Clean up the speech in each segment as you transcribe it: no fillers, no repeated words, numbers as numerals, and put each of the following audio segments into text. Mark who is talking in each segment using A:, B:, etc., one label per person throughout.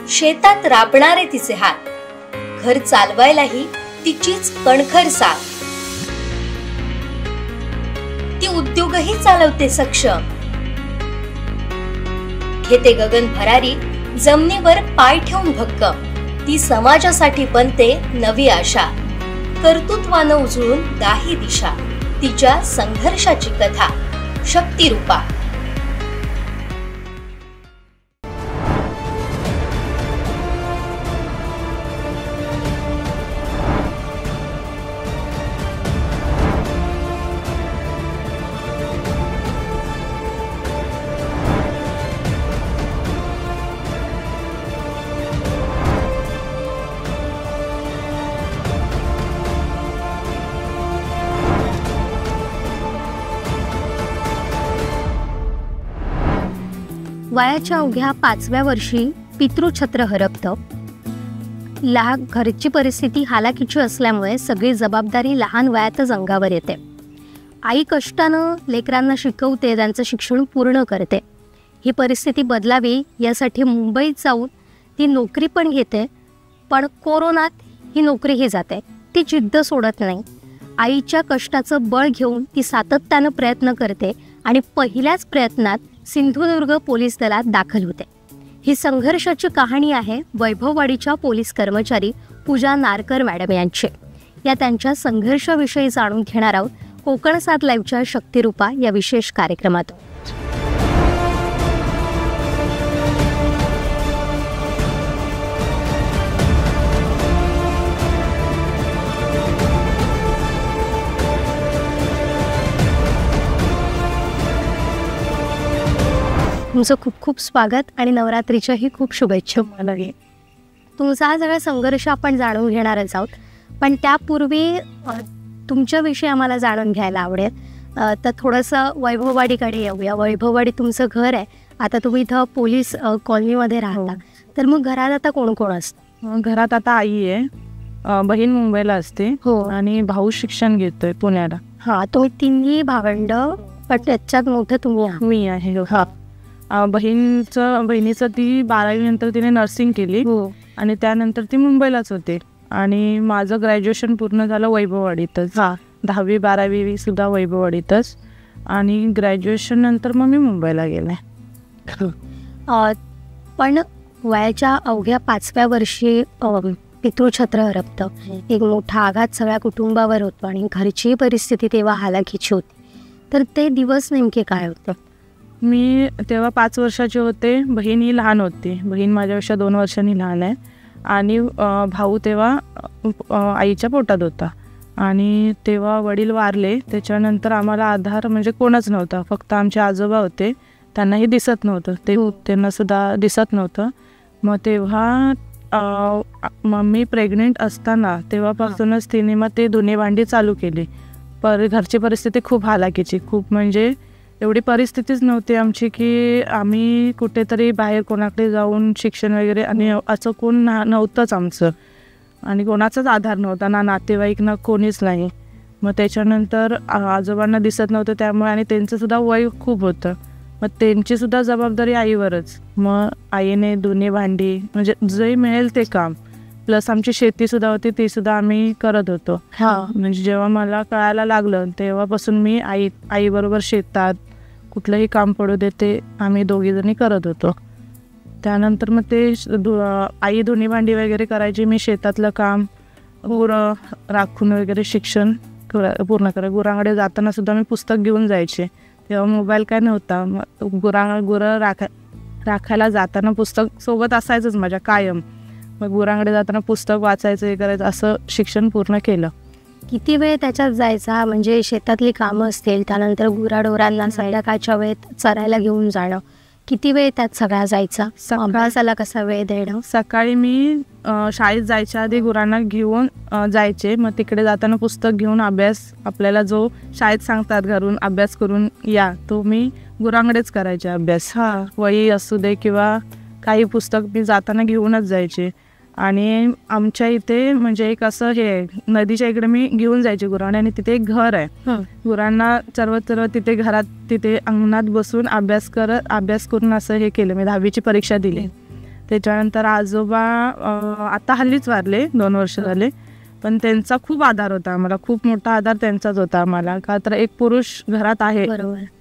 A: शेतात राबणारे तिचे हात, घर चालवायलाही तिचीच कणखर साथ. ती उद्योगही चालवते सक्षम, घेते गगन भरारी, जमिनीवर पाय ठेवून भक्कम. ती समाजासाठी बनते नवी आशा, कर्तृत्वानं उजळून दाही दिशा. तिच्या संघर्षाची कथा शक्तिरूपा.
B: वयाच्या अवघ्या 5व्या वर्षी पितृछत्र हरपतं. घरची परिस्थिती हालाकीची असल्यामुळे सगळी जबाबदारी लहान वयातच अंगावर येते. आई कष्टानं लेकरांना शिकवते, त्यांचं शिक्षण पूर्ण करते. ही परिस्थिती बदलावी यासाठी मुंबईत जाऊन ती नोकरी पण घेते, पण कोरोनात ही नोकरीही जाते. ती जिद्द सोडत नाही. आईच्या कष्टाचं बळ घेऊन ती सातत्यानं प्रयत्न करते आणि पहिल्याच प्रयत्नात सिंधुदुर्ग पोलीस दलात दाखल होते. ही संघर्षाची कहाणी आहे वैभववाडीच्या पोलीस कर्मचारी पूजा नारकर मॅडम यांची. या त्यांच्या संघर्षाविषयी जाणून घेणार आहोत कोकण 7 लाईव्हच्या शक्तिरूपा या विशेष कार्यक्रमात. तुमचं खूप खूप स्वागत आणि नवरात्रीच्याही खूप शुभेच्छा. मलाही तुमचा हा सगळा संघर्ष आपण जाणून घेणारच आहोत, पण त्यापूर्वी तुमच्याविषयी आम्हाला जाणून घ्यायला आवडेल. तर थोडंसं वैभववाडीकडे येऊया. वैभववाडी तुमचं घर आहे. आता तुम्ही इथं पोलीस कॉलनीमध्ये राहता, तर मग घरात आता कोण कोण असतं?
C: घरात आता आई आहे, बहीण मुंबईला असते
B: हो,
C: आणि भाऊ शिक्षण घेतोय पुण्याला.
B: हां, तुम्ही तिन्ही भावंड, पण त्याच्यात मोठं तुम्ही आहात.
C: मी आहे.
B: हां,
C: बहिणीचं ती 12वी नंतर तिने नर्सिंग केली आणि त्यानंतर ती मुंबईलाच होते. आणि माझं ग्रॅज्युएशन पूर्ण झालं वैभववाडीतच. 10वी 12वी सुद्धा वैभववाडीतच, आणि ग्रॅज्युएशन नंतर मग मी मुंबईला गेले.
B: पण वयाच्या अवघ्या 5व्या वर्षी पितृछत्र हरपतं. एक मोठा आघात सगळ्या कुटुंबावर होतो आणि घरची परिस्थिती तेव्हा हालाकीची होती. तर ते दिवस नेमके काय होतं?
C: मी तेव्हा 5 वर्षाचे होते. बहीण ही लहान होती. बहीण माझ्यापेक्षा 2 वर्षांनी लहान आहे. आणि भाऊ तेव्हा आईच्या पोटात होता. आणि तेव्हा वडील वारले. त्याच्यानंतर आम्हाला आधार म्हणजे कोणच नव्हता. फक्त आमचे आजोबा होते, त्यांनाही दिसत नव्हतं. त्यांना सुद्धा दिसत नव्हतं. मग तेव्हा मम्मी प्रेग्नेंट असताना तेव्हापासूनच तिने मग ते धुणी भांडी चालू केली. घरची परिस्थिती खूप हालाकीची, खूप म्हणजे एवढी परिस्थितीच नव्हती आमची की आम्ही कुठेतरी बाहेर कोणाकडे जाऊन शिक्षण वगैरे, आणि असं कोण नव्हतंच आमचं. आणि कोणाचाच आधार नव्हता, ना नातेवाईक ना कोणीच नाही. मग त्याच्यानंतर आजोबांना दिसत नव्हतं त्यामुळे, आणि त्यांचंसुद्धा वय खूप होतं. मग त्यांचीसुद्धा जबाबदारी आईवरच. मग आईने धुणी भांडी म्हणजे जे मिळेल ते काम, प्लस आमची शेतीसुद्धा होती, तीसुद्धा आम्ही करत होतो. म्हणजे जेव्हा मला कळायला लागलं तेव्हापासून मी आईबरोबर शेतात कुठलंही काम पडू देते आम्ही दोघीजणी करत होतो. त्यानंतर मग ते आई धुणी भांडी वगैरे करायची, मी शेतातलं काम, गुरं राखून वगैरे शिक्षण पूर्ण करायचं. गुरांकडे जाताना सुद्धा मी पुस्तक घेऊन जायचे. तेव्हा मोबाईल काय नव्हता. मग गुरं राखायला जाताना पुस्तक सोबत असायचंच माझ्या कायम. मग गुरांकडे जाताना पुस्तक वाचायचं, हे करायचं, असं शिक्षण पूर्ण केलं.
B: किती वेळ त्याच्यात जायचा? म्हणजे शेतातली कामं असतील, त्यानंतर गुराढोरांना संध्याकाळच्या वेळेत चरायला घेऊन जाणं, किती वेळ त्यात सगळा जायचा? अभ्यासाला कसा वेळ देणं?
C: सकाळी मी शाळेत जायच्या आधी गुरांना घेऊन जायचे. मग तिकडे जाताना पुस्तक घेऊन अभ्यास, आपल्याला जो शाळेत सांगतात घरून अभ्यास करून या, तो मी गुरांकडेच करायचे अभ्यास. वही असू दे किंवा काही पुस्तक मी जाताना घेऊनच जायचे. आणि आमच्या इथे म्हणजे एक असं हे नदीच्या इकडे मी घेऊन जायचे गुरांना, आणि तिथे एक घर आहे. गुरांना चरवत तिथे घरात, तिथे अंगणात बसून अभ्यास करून असं हे केलं. मी 10वीची परीक्षा दिली. त्याच्यानंतर आजोबा आता हल्लीच वारले, 2 वर्ष झाले, पण त्यांचा खूप आधार होता आम्हाला, खूप मोठा आधार त्यांचाच होता आम्हाला. का तर एक पुरुष घरात आहे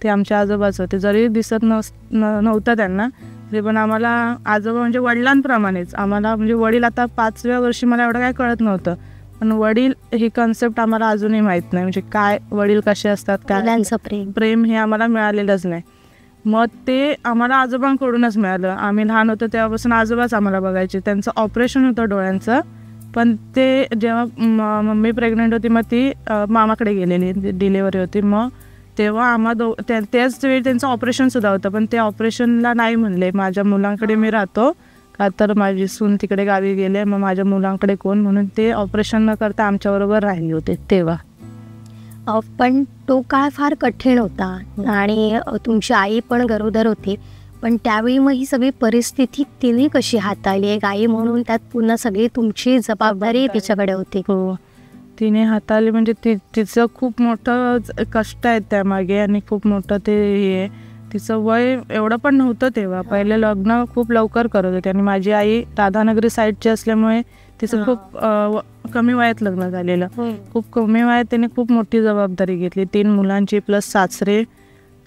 C: ते आमचे आजोबाच होते. जरी दिसत नव्हतं त्यांना, तरी पण आम्हाला आजोबा म्हणजे वडिलांप्रमाणेच आम्हाला, म्हणजे वडील आता 5व्या वर्षी मला एवढं काय कळत नव्हतं, पण वडील ही कन्सेप्ट आम्हाला अजूनही माहीत नाही, म्हणजे काय वडील कसे असतात, काय प्रेम हे आम्हाला मिळालेलंच नाही. मग ते आम्हाला आजोबांकडूनच मिळालं. आम्ही लहान होतो तेव्हापासून आजोबाच आम्हाला बघायचे. त्यांचं ऑपरेशन होतं डोळ्यांचं, पण ते जेव्हा मम्मी प्रेग्नंट होती मग ती मामाकडे गेलेली, डिलेवरी होती, मग तेव्हा त्याच वेळी त्यांचं ऑपरेशनसुद्धा होतं, पण ते ऑपरेशनला नाही म्हणले, माझ्या मुलांकडे मी राहतो, का तर माझी सून तिकडे गावी गेले, मग माझ्या मुलांकडे कोण, म्हणून ते ऑपरेशन न करता आमच्याबरोबर राहिले होते तेव्हा.
B: पण तो काळ फार कठीण होता आणि तुमची आई पण गरोदर होती, पण त्यावेळी मग ही सगळी परिस्थिती तिने कशी हाताळली? एक आई म्हणून त्यात पुन्हा सगळी तुमची जबाबदारी तिच्याकडे होती.
C: हो, तिने हाताळली, म्हणजे तिचं खूप मोठं कष्ट आहे त्यामागे आणि खूप मोठं ते हे. तिचं वय एवढं पण नव्हतं तेव्हा, पहिले लग्न खूप लवकर करत होते आणि माझी आई राधानगरी साईडची असल्यामुळे तिचं खूप कमी वयात लग्न झालेलं. खूप कमी वयात तिने खूप मोठी जबाबदारी घेतली, 3 मुलांची प्लस सासरे.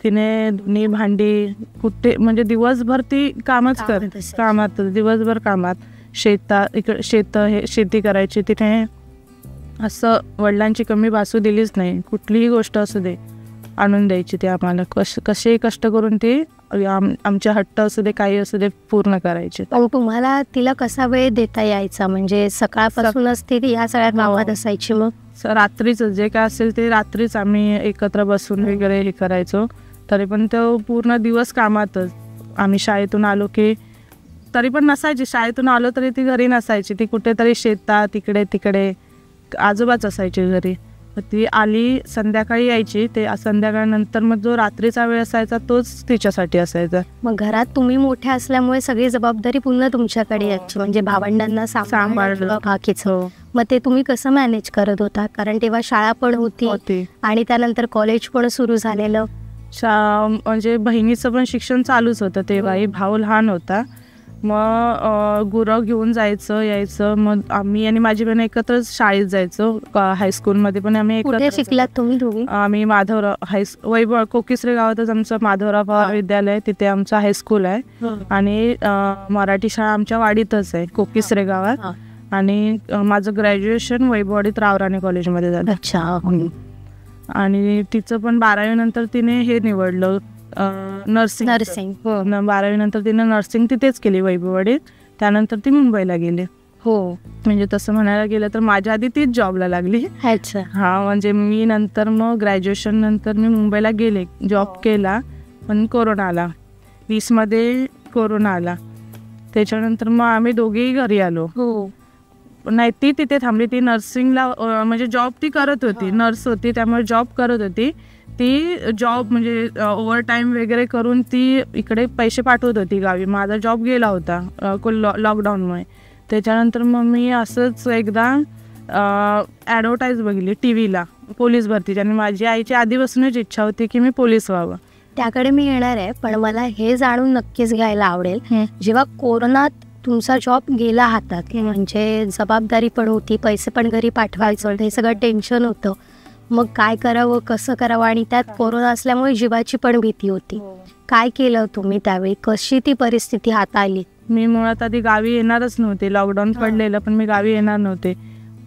C: तिने दोन्ही भांडी कुठे, म्हणजे दिवसभर ती कामात दिवसभर कामात, शेती करायची. तिने असं वडिलांची कमी भासू दिलीच नाही, कुठलीही गोष्ट असू दे आणून द्यायची ती आम्हाला, कसेही कष्ट करून ती आमच्या हट्ट असू दे काही असू दे पूर्ण करायचे.
B: पण तुम्हाला तिला कसा वेळ देता यायचा? म्हणजे सकाळपासूनच ती ह्या सगळ्या गावात असायची, मग
C: रात्रीच जे काय असेल ते रात्रीच आम्ही एकत्र बसून वगैरे हे करायचो. तरी पण तो पूर्ण दिवस कामातच. आम्ही शाळेतून आलो की तरी पण नसायची, शाळेतून आलो तरी ती घरी नसायची, ती कुठेतरी शेतात इकडे तिकडे, आजोबाच असायचे घरी. ती आली संध्याकाळी यायची, ते संध्याकाळनंतर मग जो रात्रीचा वेळ असायचा तोच तिच्यासाठी असायचा.
B: मग घरात तुम्ही मोठ्या असल्यामुळे सगळी जबाबदारी पुन्हा तुमच्याकडे यायची, म्हणजे भावंडांना सांभाळलं बाकीचं. मग ते तुम्ही कसं मॅनेज करत होता? कारण तेव्हा शाळा पण होती आणि त्यानंतर कॉलेज पण सुरू झालेलं.
C: म्हणजे बहिणीचं पण शिक्षण चालूच होतं तेव्हाही, भाऊ लहान होता. मग गुरं घेऊन जायचं यायचं. मग आम्ही आणि माझी बहीण एकत्रच शाळेत जायचो. हायस्कूलमध्ये पण आम्ही एकत्र.
B: शिकलात तुम्ही दोघी?
C: आम्ही माधवराव वैभव कोकिसरे गावातच आमचं माधवराव पवार विद्यालय, तिथे आमचं हायस्कूल आहे. आणि मराठी शाळा आमच्या वाडीतच आहे कोकिसरे गावात. आणि माझं ग्रॅज्युएशन वैभववाडीत रावराणे कॉलेजमध्ये झालं.
B: अच्छा.
C: आणि तिचं पण 12वी नंतर तिने हे निवडलं, नर्सिंग. 12वी नंतर तिने नर्सिंग तिथेच केली वैभववाडीत. त्यानंतर ती मुंबईला गेली.
B: हो,
C: म्हणजे तसं म्हणायला गेलं तर माझ्या आधी तीच जॉबला लागली. हा, म्हणजे मी नंतर मग ग्रॅज्युएशन नंतर मी मुंबईला गेले, जॉब केला, पण कोरोना आला. 20 मध्ये कोरोना आला. त्याच्यानंतर मग आम्ही दोघेही घरी आलो. नाही, ती तिथे थांबली. ती नर्सिंगला म्हणजे जॉब ती करत होती, नर्स होती, त्यामुळे जॉब करत होती. ती जॉब म्हणजे ओव्हर टाईम वगैरे करून ती इकडे पैसे पाठवत होती गावी. माझा जॉब गेला होता लॉकडाऊनमुळे. त्याच्यानंतर मग मी असंच एकदा ॲडव्हर्टाईज बघितली टी व्हीला पोलीस भरतीची, आणि माझी आईची आधीपासूनच इच्छा होती की मी पोलीस व्हावं.
B: त्याकडे मी येणार आहे, पण मला हे जाणून नक्कीच घ्यायला आवडेल, जेव्हा कोरोनात तुमचा जॉब गेला हातात, म्हणजे जबाबदारी पण होती, पैसे पण घरी पाठवायचं, हे सगळं टेन्शन होतं, मग काय करावं, कसं करावं, आणि त्यात कोरोना असल्यामुळे जीवाची पण भीती होती. काय केलं तुम्ही त्यावेळी? कशी ती परिस्थिती हाताळली?
C: मी मुळात आधी गावी येणारच नव्हते, लॉकडाऊन पडलेलं, पण मी गावी येणार नव्हते.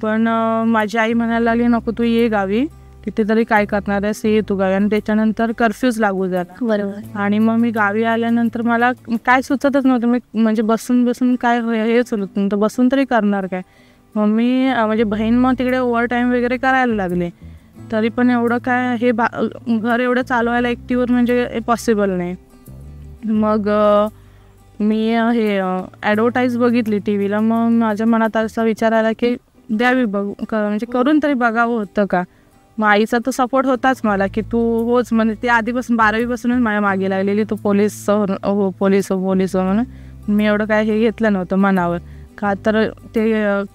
C: पण माझी आई म्हणायला लागली, नको तू ये गावी, तिथे तरी काय करणार आहेस, ये तू गावी. आणि त्याच्यानंतर कर्फ्यूज लागू झाला.
B: बरोबर.
C: आणि मग मी गावी आल्यानंतर मला काय सुचतच नव्हतं. मी म्हणजे बसून बसून काय हेच होत नव्हतं, बसून तरी करणार काय. मग मी म्हणजे बहीण मग तिकडे ओव्हर टाईम वगैरे करायला लागले. तरी पण एवढं काय हे घर एवढं चालवायला एकटीवर म्हणजे पॉसिबल नाही. मग मी हे ॲडव्हर्टाईज बघितली टी व्हीला. मग माझ्या मनात असा विचार आला की द्यावी म्हणजे करून तरी बघावं होतं का. मग आईचा तो सपोर्ट होताच मला की तू होच, म्हणजे ती आधीपासून 12वीपासूनच माझ्या मागे लागलेली, तू पोलीस हो पोलीस हो पोलीस हो म्हणून. मी एवढं काय हे घेतलं नव्हतं मनावर, का तर ते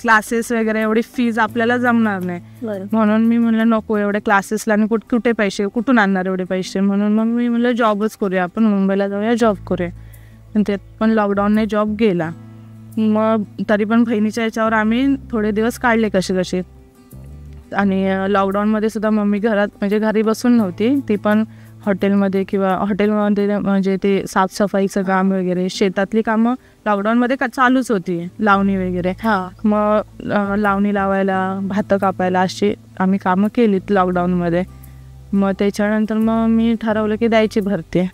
C: क्लासेस वगैरे एवढी फीज आपल्याला जमणार नाही. म्हणून मी म्हणलं नको एवढे क्लासेसला, आणि कुठे पैसे कुठून आणणार एवढे पैसे. म्हणून मग मी म्हणलं जॉबच करूया, आपण मुंबईला जाऊया, जॉब करूया. पण त्यात पण लॉकडाऊनने जॉब गेला. मग तरी पण बहिणीच्या याच्यावर आम्ही थोडे दिवस काढले कसे कसे. आणि लॉकडाऊनमध्ये सुद्धा मम्मी घरात म्हणजे घरी बसून नव्हती, ती पण हॉटेलमध्ये किंवा हॉटेलमध्ये म्हणजे ते साफसफाईचं काम वगैरे, शेतातली कामं लॉकडाऊनमध्ये चालूच होती, लावणी वगैरे. मग लावणी लावायला, भातं कापायला अशी आम्ही कामं केलीत लॉकडाऊनमध्ये. मग त्याच्यानंतर मग मी ठरवलं की द्यायची भरती.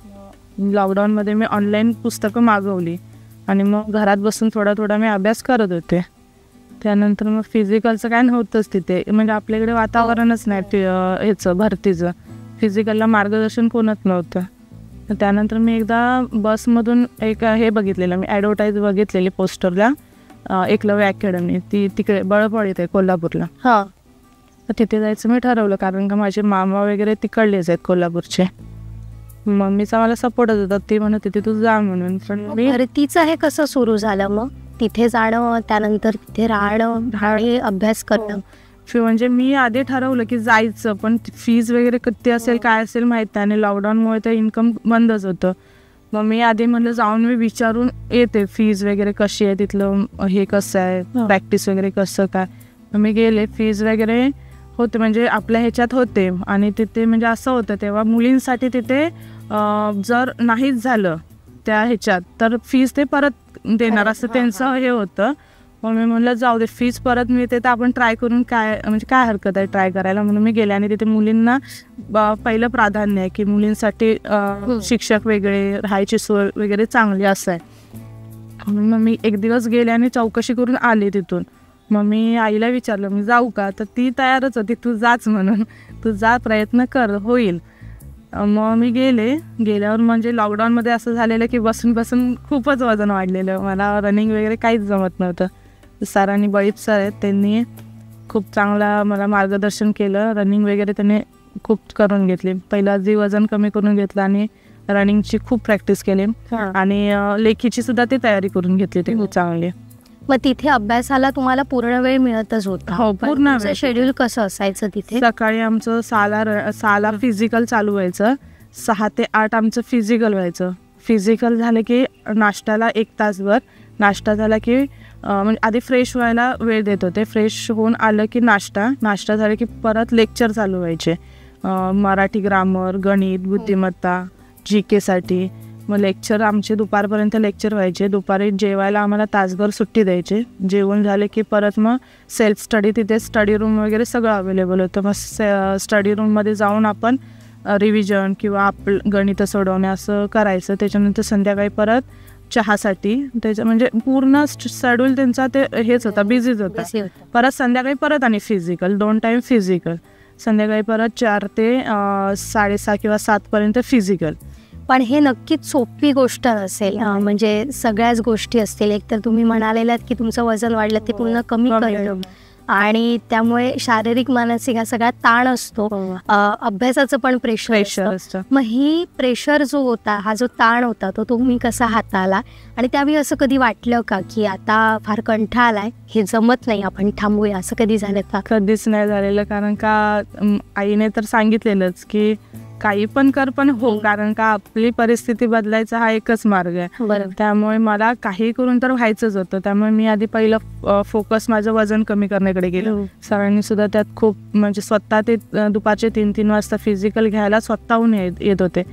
C: लॉकडाऊनमध्ये मी ऑनलाईन पुस्तकं मागवली आणि मग घरात बसून थोडा मी अभ्यास करत होते. त्यानंतर मग फिजिकलचं काय नव्हतंच तिथे, म्हणजे आपल्याकडे वातावरणच नाही ह्याचं भरतीचं, फिजिकलला मार्गदर्शन कोणच नव्हतं. त्यानंतर मी एकदा बसमधून एक हे बघितलेलं, मी ॲडव्हर्टाईज बघितलेली पोस्टरला, एकलव्य अकॅडमी, ती तिकडे बळपड येते कोल्हापूरला. तर तिथे जायचं मी ठरवलं, कारण का माझे मामा वगैरे तिकडलेच आहेत कोल्हापूरचे. मम्मीचा मला सपोर्टच होता, ती म्हणत होती तू जा म्हणून. पण मी
B: भरतीचं हे कसं सुरू झालं मग? तिथे जाणं, त्यानंतर तिथे राहणं, अभ्यास करणं.
C: म्हणजे मी आधी ठरवलं की जायचं, पण फीज वगैरे किती असेल काय असेल माहीत नाही, आणि लॉकडाऊनमुळे तर इन्कम बंदच होतं. मग मी आधी म्हणलं जाऊन मी विचारून येते फीज वगैरे कशी आहे, तिथलं हे कसं आहे, प्रॅक्टिस वगैरे कसं काय. मग मी गेले, फीज वगैरे होते म्हणजे आपल्या ह्याच्यात होते. आणि तिथे म्हणजे असं होतं तेव्हा मुलींसाठी तिथे जर नाहीच झालं त्या ह्याच्यात तर फीज ते परत देणार असं त्यांचं हे होतं. मग मी म्हणलं जाऊ दे, फीज परत मिळते तर आपण ट्राय करून काय म्हणजे काय हरकत आहे ट्राय करायला, म्हणून मी गेले. आणि तिथे मुलींना पहिलं प्राधान्य आहे की मुलींसाठी शिक्षक वेगळे, राहायची सोय वगैरे चांगली असं आहे. म्हणून मग मी एक दिवस गेले आणि चौकशी करून आले तिथून. मग मी आईला विचारलं मी जाऊ का, तर ती तयारच होती, तू जाच म्हणून, तू जा, प्रयत्न कर, होईल. मग मी गेल्यावर म्हणजे लॉकडाऊनमध्ये असं झालेलं की बसून बसून खूपच वजन वाढलेलं, मला रनिंग वगैरे काहीच जमत नव्हतं. सरांनी, बळीप सर आहेत, त्यांनी खूप चांगला मला मार्गदर्शन केलं. रनिंग वगैरे त्यांनी खूप करून घेतली. पहिला जी वजन कमी करून घेतलं आणि रनिंगची खूप प्रॅक्टिस केली आणि लेखीची सुद्धा ती तयारी करून घेतली ती खूप चांगली.
B: मग तिथे अभ्यासाला तुम्हाला पूर्ण वेळ मिळतच होता?
C: हो, पूर्ण वेळ.
B: शेड्यूल कसं असायचं तिथे?
C: सकाळी आमचं 6ला फिजिकल चालू व्हायचं, 6 ते 8 आमचं फिजिकल व्हायचं. फिजिकल झालं की नाश्त्याला 1 तासभर, नाश्ता झाला की म्हणजे आधी फ्रेश व्हायला वेळ देत होते, फ्रेश होऊन आलं की नाश्ता झालं की परत लेक्चर चालू व्हायचे, मराठी ग्रामर, गणित, बुद्धिमत्ता, GK साठी. मग लेक्चर आमचे दुपारपर्यंत लेक्चर व्हायचे. दुपारी जेवायला आम्हाला तासभर सुट्टी द्यायची. जेवण झाले की परत मग सेल्फ स्टडी, तिथे स्टडी रूम वगैरे सगळं अवेलेबल होतं. मग स्टडी रूममध्ये जाऊन आपण रिव्हिजन किंवा गणितं सोडवणे असं करायचं. त्याच्यानंतर संध्याकाळी परत चहासाठी, त्याचं म्हणजे पूर्ण शेड्यूल त्यांचा ते हेच होता, बिझीच होता. परत संध्याकाळी परत आणि फिजिकल, 2 टाईम फिजिकल, संध्याकाळी परत 4 ते 6:30 किंवा 7 फिजिकल.
B: पण हे नक्कीच सोपी गोष्ट नसेल, म्हणजे सगळ्याच गोष्टी असतील. एक तर तुम्ही म्हणालेलात की तुमचं वजन वाढलं, ते पूर्ण कमी करणं, आणि त्यामुळे शारीरिक मानसिक हा सगळा ताण असतो, अभ्यासाचं पण प्रेशर असतं. मग ही प्रेशर जो होता, हा जो ताण होता, तो तुम्ही कसा हाताळला? आणि त्यावेळी असं कधी वाटलं का की आता फार कंटाळा आलाय, हे जमत नाही, आपण थांबूया, असं कधी झालं का?
C: कधीच नाही झालेलं, कारण का आईने तर सांगितलेलंच की काही पण कर पण हो, कारण का आपली परिस्थिती बदलायचा हा एकच मार्ग आहे. त्यामुळे मला काही करून तर व्हायचंच होतं. त्यामुळे मी आधी पहिलं फोकस माझं वजन कमी करण्याकडे गेलं. सरांनी सुद्धा त्यात खूप म्हणजे स्वतः ते दुपारचे 3-3 वाजता फिजिकल घ्यायला स्वतःहून येत होते.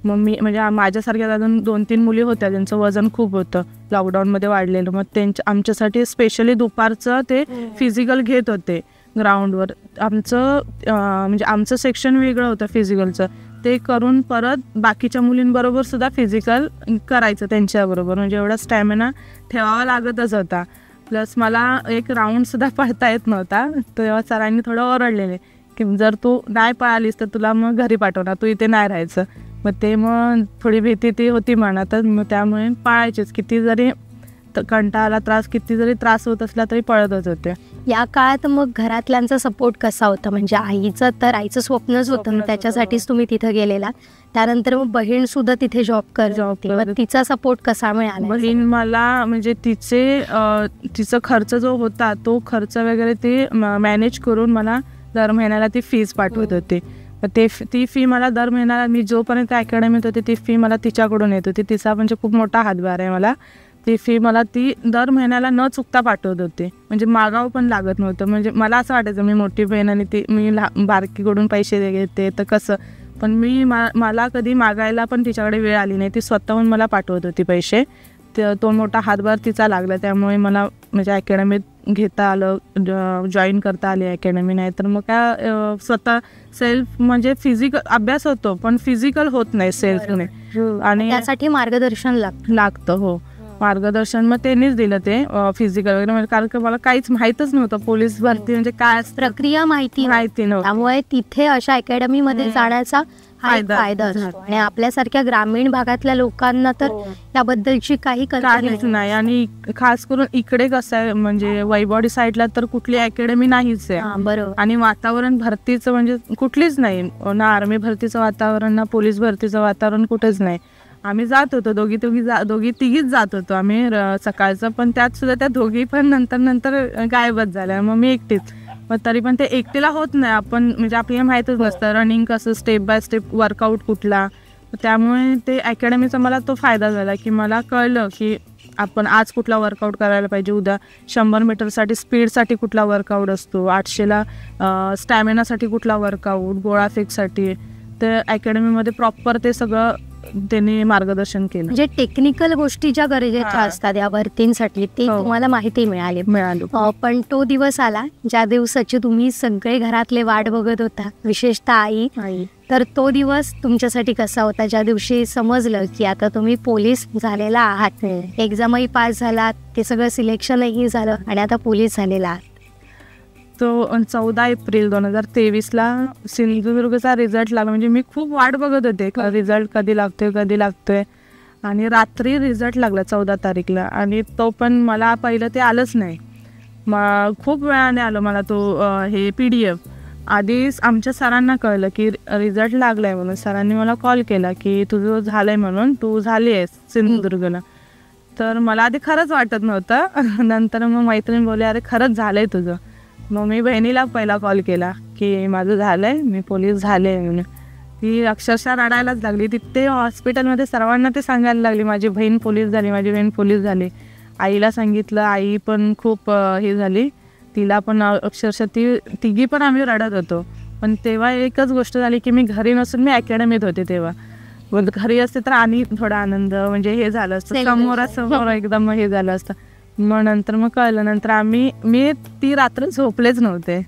C: मग मी म्हणजे माझ्यासारख्या अजून 2-3 मुली होत्या ज्यांचं वजन खूप होतं, लॉकडाऊनमध्ये वाढलेलं. मग आमच्यासाठी स्पेशली दुपारचं ते फिजिकल घेत होते ग्राउंडवर. म्हणजे आमचं सेक्शन वेगळं होतं फिजिकलचं, ते करून परत बाकीच्या मुलींबरोबर सुद्धा फिजिकल करायचं त्यांच्याबरोबर. म्हणजे एवढा स्टॅमिना ठेवावा लागतच होता. प्लस मला एक राऊंडसुद्धा पळता येत नव्हता. तेव्हा सरांनी थोडं ओरडलेले की जर तू नाही पळालीस तर तुला मग घरी पाठवणार, तू इथे नाही राहायचं. मग थोडी भीती ती होती मनातच. मग त्यामुळे पळायचेच, किती जरी कंटाळा त्रास, किती जरी त्रास होत असला तरी पळतच होते.
B: या काळात मग घरातल्यांचा सपोर्ट कसा होता? म्हणजे आईचं स्वप्नच होतं, त्याच्यासाठीच तुम्ही तिथं गेलेला. त्यानंतर मग बहीण सुद्धा तिथे जॉब करते, तिचा सपोर्ट कसा मिळाला?
C: बहीण मला म्हणजे तिचा खर्च जो होता तो खर्च वगैरे ते मॅनेज करून मला दर महिन्याला ती फीज पाठवत होते. ती फी मला दर महिन्याला, मी जोपर्यंत अकॅडमीत होते ती फी मला तिच्याकडून येत होती. तिचा म्हणजे खूप मोठा हातभार आहे मला. ती फी मला ती दर महिन्याला न चुकता पाठवत होते, म्हणजे मागावं पण लागत नव्हतं. म्हणजे मला असं वाटायचं मी मोठी बहीण आणि ती मी बारकीकडून पैसे घेते तर कसं, पण मी मला कधी मागायला पण तिच्याकडे वेळ आली नाही. ती स्वतःहून मला पाठवत होती पैसे. तो मोठा हातभार तिचा लागला, त्यामुळे मला म्हणजे अकॅडमीत घेता आलं, जॉईन करता आली अकॅडमी. नाही तर मग काय स्वतः सेल्फ म्हणजे फिजिकल अभ्यास होतो पण फिजिकल होत नाही सेल्फने, आणि
B: त्यासाठी मार्गदर्शन
C: लागतं. हो, मार्गदर्शन मग त्यांनीच दिलं ते फिजिकल वगैरे, म्हणजे कारण की मला काहीच माहीतच नव्हतं पोलीस भरती म्हणजे काय
B: प्रक्रिया माहिती नव्हती. त्यामुळे तिथे अशा अकॅडमीमध्ये जाण्याचा फायदा असतो. आणि आपल्यासारख्या ग्रामीण भागातल्या लोकांना तर त्याबद्दलची काही
C: काहीच नाही. आणि खास करून इकडे कसं आहे म्हणजे वैभववाडी साईडला तर कुठली अकॅडमी नाहीच आहे.
B: बरोबर.
C: आणि वातावरण भरतीचं म्हणजे कुठलीच नाही, ना आर्मी भरतीचं वातावरण ना पोलीस भरतीचं वातावरण कुठेच नाही. आम्ही जात होतो दोघी तिघीच जात होतो आम्ही सकाळचं, पण त्यात सुद्धा त्या दोघी पण नंतर गायबच झाल्या. मग मी एकटीच. मग तरी पण ते एकटीला होत नाही, आपण म्हणजे आपल्याला माहीतच नसतं रनिंग कसं, स्टेप बाय स्टेप वर्कआउट कुठला. त्यामुळे ते अकॅडमीचा मला तो फायदा झाला की मला कळलं की आपण आज कुठला वर्कआउट करायला पाहिजे, उद्या 100 मीटरसाठी स्पीडसाठी कुठला वर्कआउट असतो, 800ला स्टॅमिनासाठी कुठला वर्कआउट, गोळाफेकसाठी. तर अकॅडमीमध्ये प्रॉपर ते सगळं त्यांनी मार्गदर्शन केलं.
B: म्हणजे टेक्निकल गोष्टी ज्या गरजेच्या असतात या भरतींसाठी ते तुम्हाला माहिती मिळाली. पण तो दिवस आला ज्या दिवसाची तुम्ही सगळे घरातले वाट बघत होता, विशेषतः आई. तर तो दिवस तुमच्यासाठी कसा होता ज्या दिवशी समजलं की आता तुम्ही पोलीस झालेला आहात, एक्झामही पास झालात, ते सगळं सिलेक्शनही झालं आणि आता पोलीस झालेला आहात?
C: तो 14 एप्रिल 2023ला सिंधुदुर्गचा रिझल्ट लागला. म्हणजे मी खूप वाट बघत होते रिझल्ट कधी लागतोय. आणि रात्री रिझल्ट लागला 14 तारीखला. आणि तो पण मला पहिलं ते आलंच नाही, खूप वेळाने आलं मला तो हे PDF. आधी आमच्या सरांना कळलं की रिझल्ट लागलाय म्हणून. सरांनी मला कॉल केला की तुझं झालंय म्हणून, तू झाली आहेस सिंधुदुर्गला. तर मला आधी खरंच वाटत नव्हतं. नंतर मग मैत्रीण बोलली अरे खरंच झालंय तुझं. मग मी बहिणीला पहिला कॉल केला की माझं झालंय, मी पोलीस झाले म्हणून. ती अक्षरशः रडायलाच लागली. तिथे हॉस्पिटलमध्ये सर्वांना ते सांगायला लागली माझी बहीण पोलीस झाली. आईला सांगितलं, आई पण खूप हे झाली, तिला पण अक्षरशः तिघी पण आम्ही रडत होतो. पण तेव्हा एकच गोष्ट झाली की मी घरी नसून मी अकॅडमीत होते. तेव्हा घरी असते तर आणि थोडा आनंद म्हणजे हे झालं असतं, समोरासमोर एकदम हे झालं असतं. मग नंतर मग कळलं. नंतर मी ती रात्र झोपलेच नव्हते.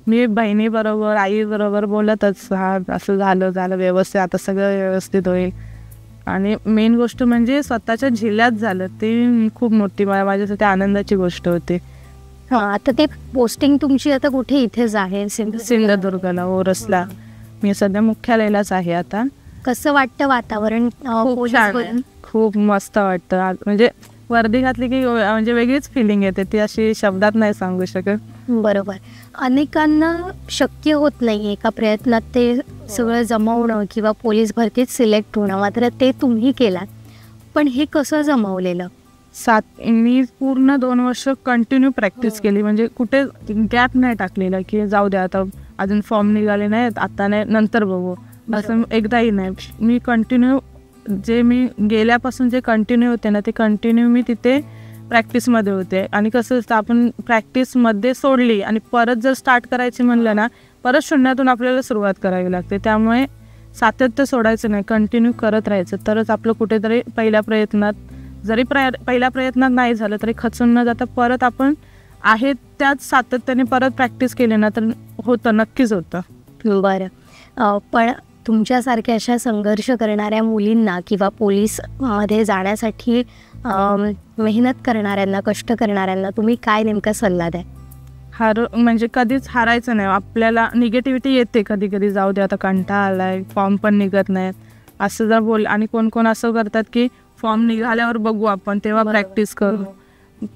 C: मी बहिणीबरोबर आईबरोबर बोलतच असं झालं व्यवस्थित, आता सगळं व्यवस्थित होईल. आणि मेन गोष्ट म्हणजे स्वतःच्या जिल्ह्यात झालं, ते खूप मोठी माझ्यासाठी आनंदाची गोष्ट होती.
B: आता ते पोस्टिंग तुमची आता कुठे इथेच आहे
C: सिंधुदुर्गला, ओरसला. मी सध्या मुख्यालयालाच आहे आता.
B: कसं वाटतं वातावरण?
C: खूप मस्त वाटतं. म्हणजे वर्दी घातली की म्हणजे वेगळीच फिलिंग येते, ती अशी शब्दात नाही सांगू शकत.
B: बरोबर. अनेकांना शक्य होत नाही एका प्रयत्नात ते सगळं जमवणं किंवा पोलीस भरतीत सिलेक्ट होणं, मात्र ते तुम्ही केलात. पण हे कसं जमवलेलं?
C: मी पूर्ण 2 वर्ष कंटिन्यू प्रॅक्टिस केली. म्हणजे कुठे गॅप नाही टाकलेला की जाऊ द्या आता अजून फॉर्म निघाले नाहीत, आता नाही नंतर बघू, असं एकदाही नाही. मी कंटिन्यू मी गेल्यापासून जे कंटिन्यू होते ना, ते कंटिन्यू मी तिथे प्रॅक्टिसमध्ये होते. आणि कसं असतं, आपण प्रॅक्टिसमध्ये सोडली आणि परत जर स्टार्ट करायची म्हणलं ना, परत शून्यातून आपल्याला सुरुवात करावी लागते. त्यामुळे सातत्य सोडायचं नाही, कंटिन्यू करत राहायचं, तरच आपलं कुठेतरी पहिल्या प्रयत्नात जरी पहिल्या प्रयत्नात नाही झालं तरी खचून न जाता परत आपण आहे त्याच सातत्याने परत प्रॅक्टिस केली ना तर होतं, नक्कीच होतं.
B: बरं. पण तुमच्यासारख्या अशा संघर्ष करणाऱ्या मुलींना किंवा पोलीसमध्ये जाण्यासाठी मेहनत करणाऱ्यांना, कष्ट करणाऱ्यांना तुम्ही काय नेमका सल्ला द्या?
C: म्हणजे कधीच हारायचं नाही. आपल्याला निगेटिव्हिटी येते कधी कधी, जाऊ दे आता कंटाळा आलाय, फॉर्म पण निघत नाहीत असं जर बोल. आणि कोण असं करतात की फॉर्म निघाल्यावर बघू आपण, तेव्हा प्रॅक्टिस करू.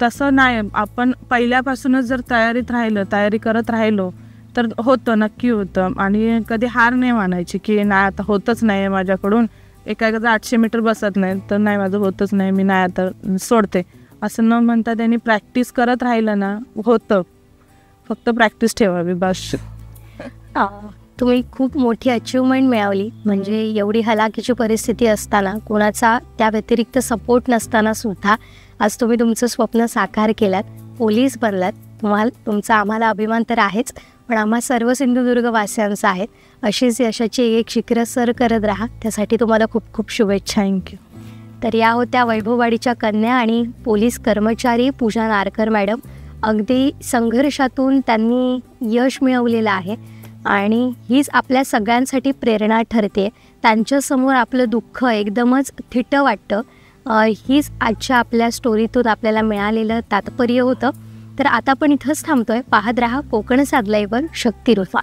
C: तसं नाही. आपण पहिल्यापासूनच जर तयारी करत राहिलो तर होतं, नक्की होतं. आणि कधी हार नाही मानायची की नाही आता होतच नाही माझ्याकडून, एकाचं 800 मीटर बसत नाही तर नाही माझं होतच नाही, मी नाही आता सोडते, असं न म्हणता त्यांनी प्रॅक्टिस करत राहिलं ना होतं. फक्त प्रॅक्टिस ठेवावी बस.
B: तुम्ही खूप मोठी अचिव्हमेंट मिळवली. म्हणजे एवढी हलाखीची परिस्थिती असताना, कोणाचा त्या व्यतिरिक्त सपोर्ट नसताना सुद्धा आज तुम्ही तुमचं स्वप्न साकार केलात, पोलीस बनलात. तुमचा आम्हाला अभिमान तर आहेच, पण आम्हा सर्व सिंधुदुर्गवासियांचा आहे. अशीच यशाची एक शिखरं सर करत राहा. त्यासाठी तुम्हाला खूप खूप शुभेच्छा.
C: थँक्यू.
B: तर या होत्या वैभववाडीच्या कन्या आणि पोलीस कर्मचारी पूजा नारकर मॅडम. अगदी संघर्षातून त्यांनी यश मिळवलेलं आहे आणि हीच आपल्या सगळ्यांसाठी प्रेरणा ठरते. त्यांच्यासमोर आपलं दुःख एकदमच थिटं वाटतं. हीच आजच्या आपल्या स्टोरीतून आपल्याला मिळालेलं तात्पर्य होतं. तर आता पण इथंच थांबतोय. पाहत राहा कोकण सात लाईव्हवर शक्तिरूपा.